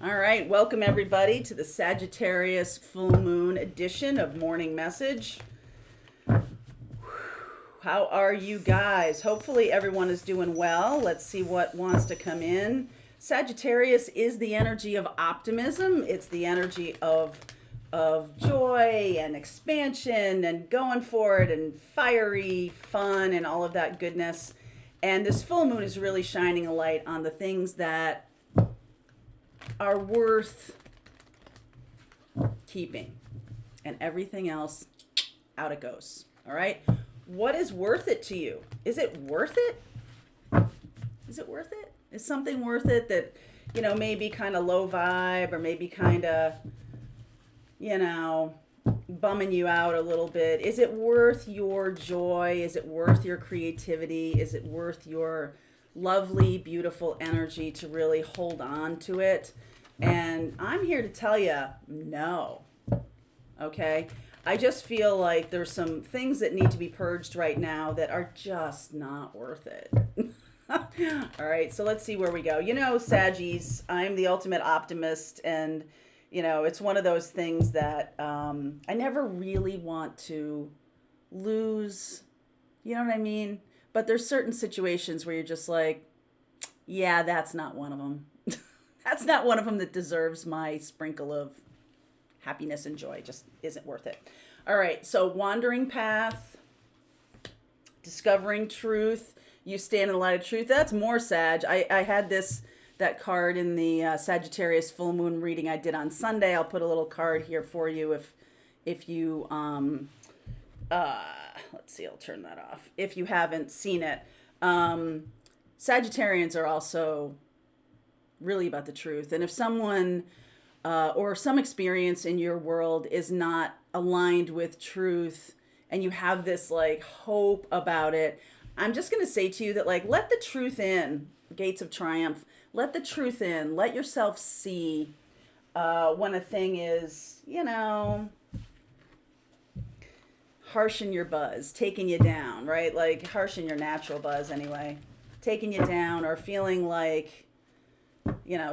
All right, welcome everybody to the Sagittarius full moon edition of Morning Message. How are you guys? Hopefully everyone is doing well. Let's see what wants to come in. Sagittarius is the energy of optimism. It's the energy of joy and expansion and going for it and fiery fun and all of that goodness. And this full moon is really shining a light on the things that are worth keeping, and everything else, out it goes. All right, what is worth it to you? Is it worth it? Is it worth it? Is something worth it that, maybe kind of low vibe, or maybe kind of, bumming you out a little bit? Is it worth your joy? Is it worth your creativity? Is it worth your lovely, beautiful energy to really hold on to it? And I'm here to tell you, no. Okay? I just feel like there's some things that need to be purged right now that are just not worth it. All right, so let's see where we go. Saggies, I'm the ultimate optimist, and, it's one of those things that I never really want to lose. You know what I mean? But there's certain situations where you're just like, yeah, that's not one of them. That's not one of them that deserves my sprinkle of happiness and joy. Just isn't worth it. All right, so wandering path, discovering truth. You stand in the light of truth. That's more Sag. I had that card in the Sagittarius full moon reading I did on Sunday. I'll put a little card here for you if you let's see, I'll turn that off if you haven't seen it. Sagittarians are also really about the truth, and if someone or some experience in your world is not aligned with truth, and you have this like hope about it, I'm just going to say to you that, like, let the truth in. Gates of triumph. Let the truth in. Let yourself see when a thing is, harshing your buzz, taking you down, right? Like harshing your natural buzz anyway, taking you down, or feeling like,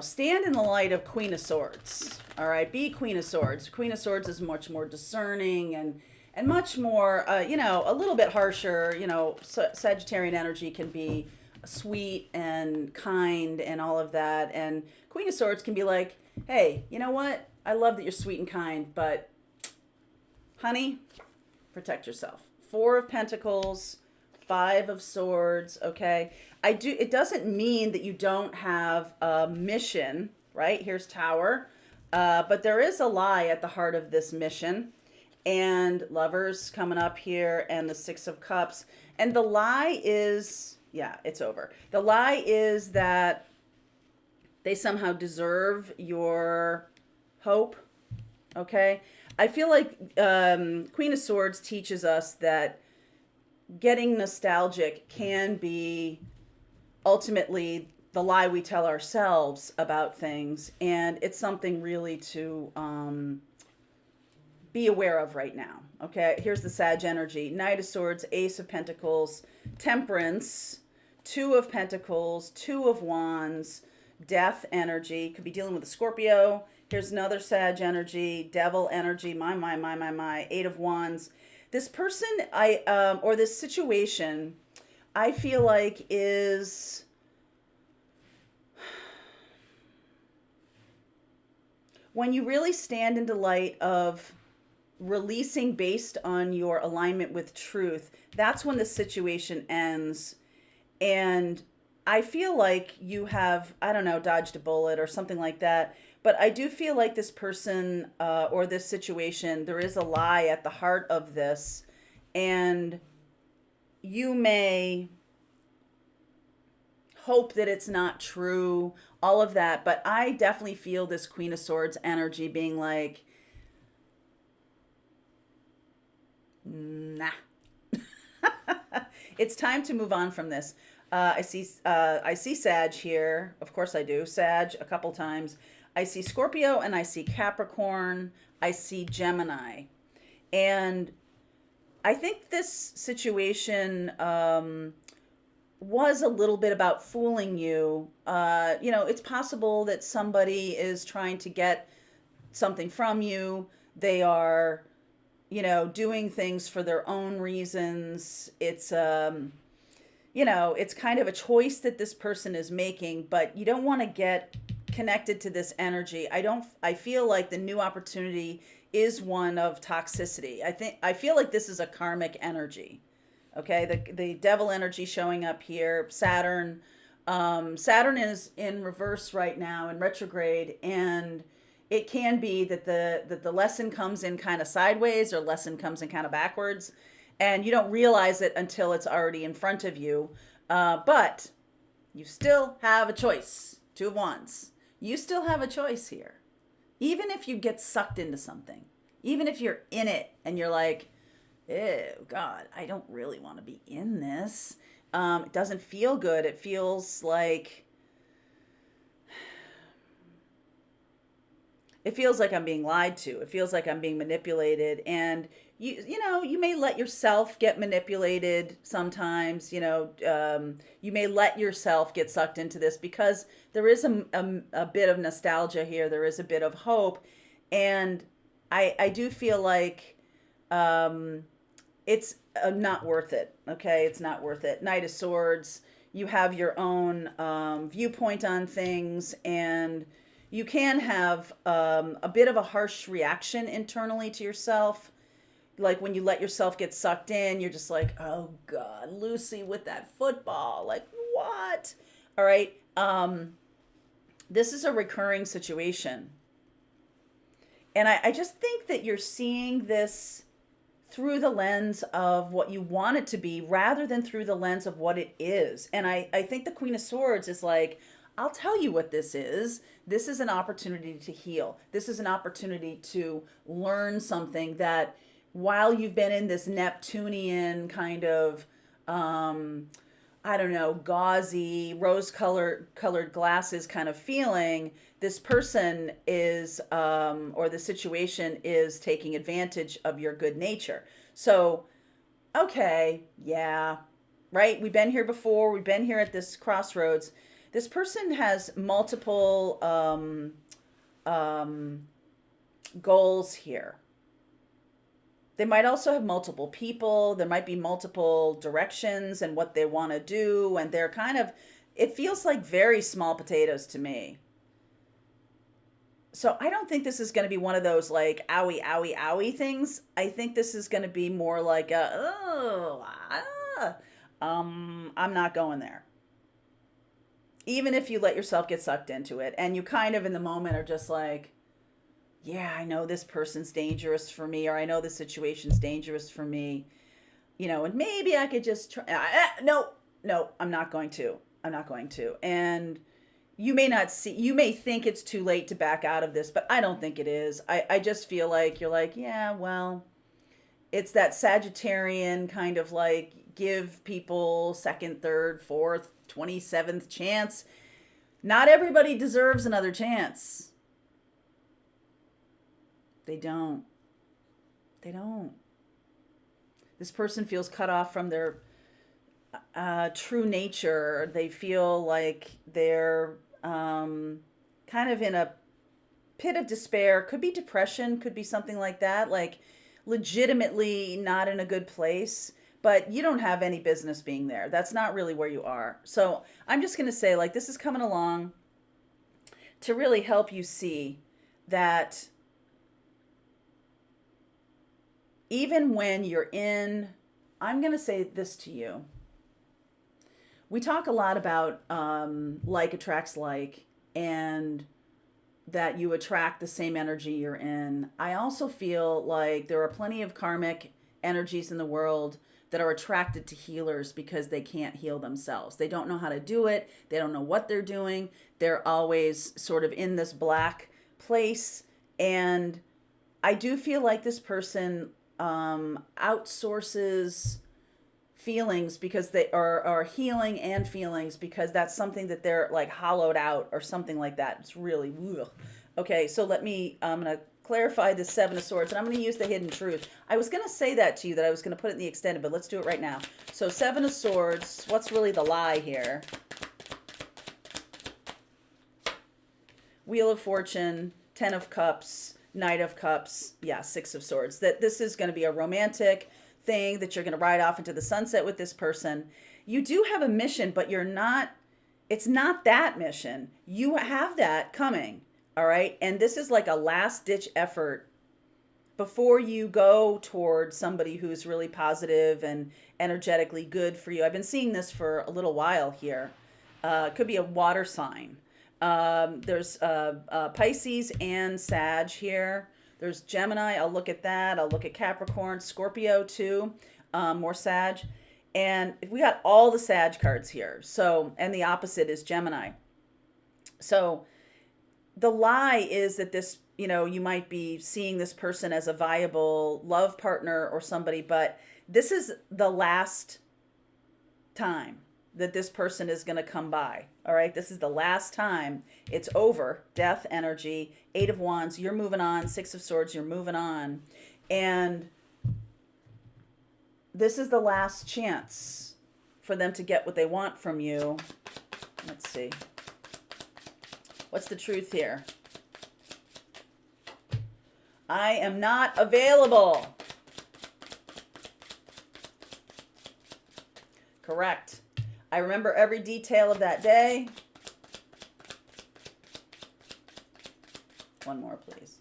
stand in the light of Queen of Swords. All right, be Queen of Swords. Queen of Swords is much more discerning and much more, a little bit harsher. Sagittarian energy can be sweet and kind and all of that. And Queen of Swords can be like, hey, you know what? I love that you're sweet and kind, but honey, protect yourself. Four of Pentacles, Five of Swords, okay? It doesn't mean that you don't have a mission, right? Here's Tower. But there is a lie at the heart of this mission. And Lovers coming up here, and the Six of Cups. And the lie is, yeah, it's over. The lie is that they somehow deserve your hope, okay? I feel like Queen of Swords teaches us that getting nostalgic can be ultimately the lie we tell ourselves about things, and it's something really to be aware of right now. Okay, here's the Sag energy. Knight of Swords, Ace of Pentacles, Temperance, Two of Pentacles, Two of Wands, Death energy. Could be dealing with a Scorpio. Here's another Sag energy, Devil energy, my. Eight of Wands. This person, or this situation, I feel like is when you really stand in the light of releasing based on your alignment with truth, that's when the situation ends. And I feel like you have, I don't know, dodged a bullet or something like that. But I do feel like this person or this situation, there is a lie at the heart of this. And you may hope that it's not true, all of that. But I definitely feel this Queen of Swords energy being like, nah. It's time to move on from this. I see Sag here. Of course I do. Sag a couple times. I see Scorpio and I see Capricorn. I see Gemini. And I think this situation was a little bit about fooling you. It's possible that somebody is trying to get something from you. They are, doing things for their own reasons. It's kind of a choice that this person is making, but you don't want to get connected to this energy. I feel like the new opportunity is one of toxicity. I feel like this is a karmic energy. Okay, the devil energy showing up here. Saturn is in reverse right now in retrograde, and it can be that the lesson comes in kind of sideways, or lesson comes in kind of backwards, and you don't realize it until it's already in front of you. But you still have a choice. Two of Wands. You still have a choice here. Even if you get sucked into something, even if you're in it and you're like, ew, God, I don't really want to be in this. It doesn't feel good. It feels like I'm being lied to. It feels like I'm being manipulated. And you may let yourself get manipulated sometimes. You may let yourself get sucked into this because there is a bit of nostalgia here. There is a bit of hope. And I do feel like it's not worth it. Okay, it's not worth it. Knight of Swords. You have your own viewpoint on things, and you can have a bit of a harsh reaction internally to yourself. Like when you let yourself get sucked in, you're just like, oh God, Lucy with that football. Like, what? All right. This is a recurring situation. And I just think that you're seeing this through the lens of what you want it to be rather than through the lens of what it is. And I think the Queen of Swords is like, I'll tell you what this is. This is an opportunity to heal. This is an opportunity to learn something that while you've been in this Neptunian kind of, gauzy, rose-colored glasses kind of feeling, this person is, or the situation is taking advantage of your good nature. So, okay, yeah, right? We've been here before. We've been here at this crossroads. This person has multiple goals here. They might also have multiple people. There might be multiple directions and what they want to do. And they're kind of, it feels like very small potatoes to me. So I don't think this is going to be one of those like owie, owie, owie things. I think this is going to be more like I'm not going there. Even if you let yourself get sucked into it and you kind of in the moment are just like, yeah, I know this person's dangerous for me, or I know this situation's dangerous for me, and maybe I could just try. No, I'm not going to. I'm not going to. And you may think it's too late to back out of this, but I don't think it is. I just feel like you're like, yeah, well, it's that Sagittarian kind of like give people second, third, fourth, 27th chance. Not everybody deserves another chance. They don't. They don't. This person feels cut off from their true nature. They feel like they're kind of in a pit of despair. Could be depression, could be something like that. Like legitimately not in a good place, but you don't have any business being there. That's not really where you are. So I'm just going to say, like, this is coming along to really help you see that even when you're in, I'm going to say this to you. We talk a lot about like attracts like, and that you attract the same energy you're in. I also feel like there are plenty of karmic energies in the world that are attracted to healers because they can't heal themselves. They don't know how to do it. They don't know what they're doing. They're always sort of in this black place. And I do feel like this person outsources feelings because they are healing and feelings because that's something that they're like hollowed out or something like that. It's really, ugh. Okay, so I'm going to clarify the Seven of Swords, and I'm going to use the hidden truth. I was going to say that to you, that I was going to put it in the extended, but let's do it right now. So Seven of Swords, what's really the lie here? Wheel of Fortune, Ten of Cups, Knight of Cups, yeah, Six of Swords. That this is going to be a romantic thing, that you're going to ride off into the sunset with this person. You do have a mission, but you're not, it's not that mission. You have that coming, all right? And this is like a last-ditch effort before you go towards somebody who's really positive and energetically good for you. I've been seeing this for a little while here. It could be a water sign. There's Pisces and Sag here. There's Gemini. I'll look at that. I'll look at Capricorn, Scorpio too, more Sag. And we got all the Sag cards here. So, and the opposite is Gemini. So the lie is that this, you know, you might be seeing this person as a viable love partner or somebody, but this is the last time that this person is going to come by. All right. This is the last time. It's over. Death energy, Eight of Wands, you're moving on. Six of Swords, you're moving on. And this is the last chance for them to get what they want from you. Let's see. What's the truth here? I am not available. Correct. I remember every detail of that day. One more, please.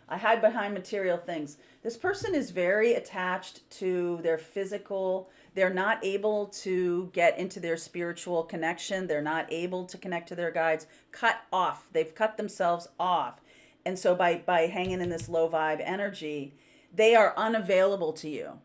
I hide behind material things. This person is very attached to their physical. They're not able to get into their spiritual connection. They're not able to connect to their guides. Cut off. They've cut themselves off. And so by hanging in this low vibe energy, they are unavailable to you.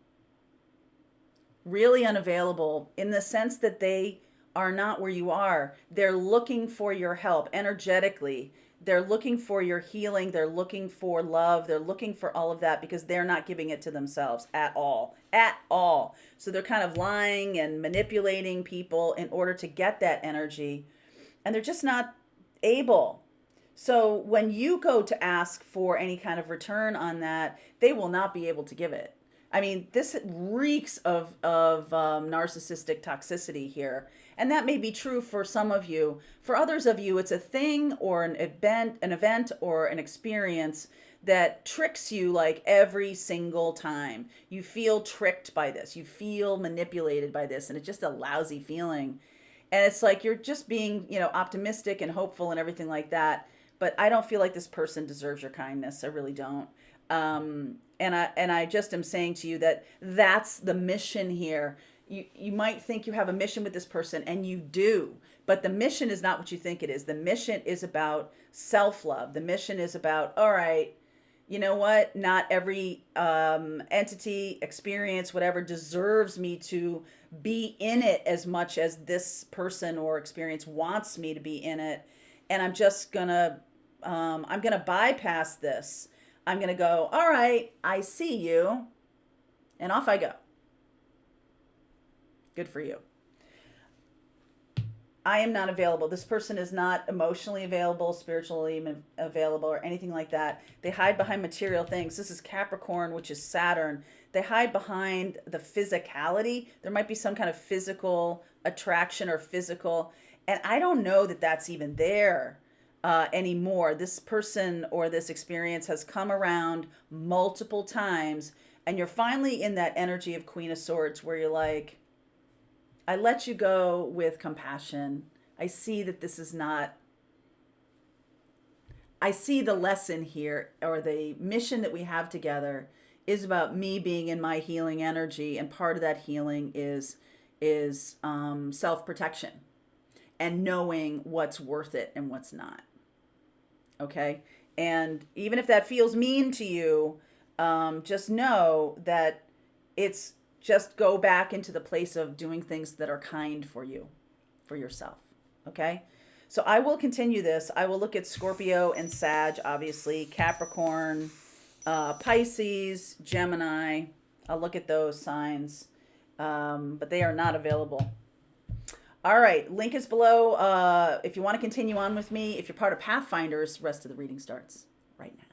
Really unavailable in the sense that they are not where you are. They're looking for your help energetically. They're looking for your healing. They're looking for love. They're looking for all of that because they're not giving it to themselves at all. At all. So they're kind of lying and manipulating people in order to get that energy. And they're just not able. So when you go to ask for any kind of return on that, they will not be able to give it. I mean, this reeks of narcissistic toxicity here. And that may be true for some of you. For others of you, it's a thing or an event or an experience that tricks you like every single time. You feel tricked by this. You feel manipulated by this. And it's just a lousy feeling. And it's like you're just being, you know, optimistic and hopeful and everything like that. But I don't feel like this person deserves your kindness. I really don't. And I just am saying to you that that's the mission here. You might think you have a mission with this person, and you do, but the mission is not what you think it is. The mission is about self-love. The mission is about, all right, you know what? Not every entity, experience, whatever, deserves me to be in it as much as this person or experience wants me to be in it. And I'm just gonna, I'm gonna bypass this. I'm going to go, all right, I see you, and off I go. Good for you. I am not available. This person is not emotionally available, spiritually available, or anything like that. They hide behind material things. This is Capricorn, which is Saturn. They hide behind the physicality. There might be some kind of physical attraction or physical, and I don't know that that's even there. Anymore. This person or this experience has come around multiple times, and you're finally in that energy of Queen of Swords where you're like, I let you go with compassion. I see that this is not, I see the lesson here, or the mission that we have together is about me being in my healing energy, and part of that healing is self-protection and knowing what's worth it and what's not. Okay. And even if that feels mean to you, just know that it's just go back into the place of doing things that are kind for you, for yourself. Okay. So I will continue this. I will look at Scorpio and Sag, obviously, Capricorn, Pisces, Gemini. I'll look at those signs, but they are not available. All right, link is below if you want to continue on with me. If you're part of Pathfinders, the rest of the reading starts right now.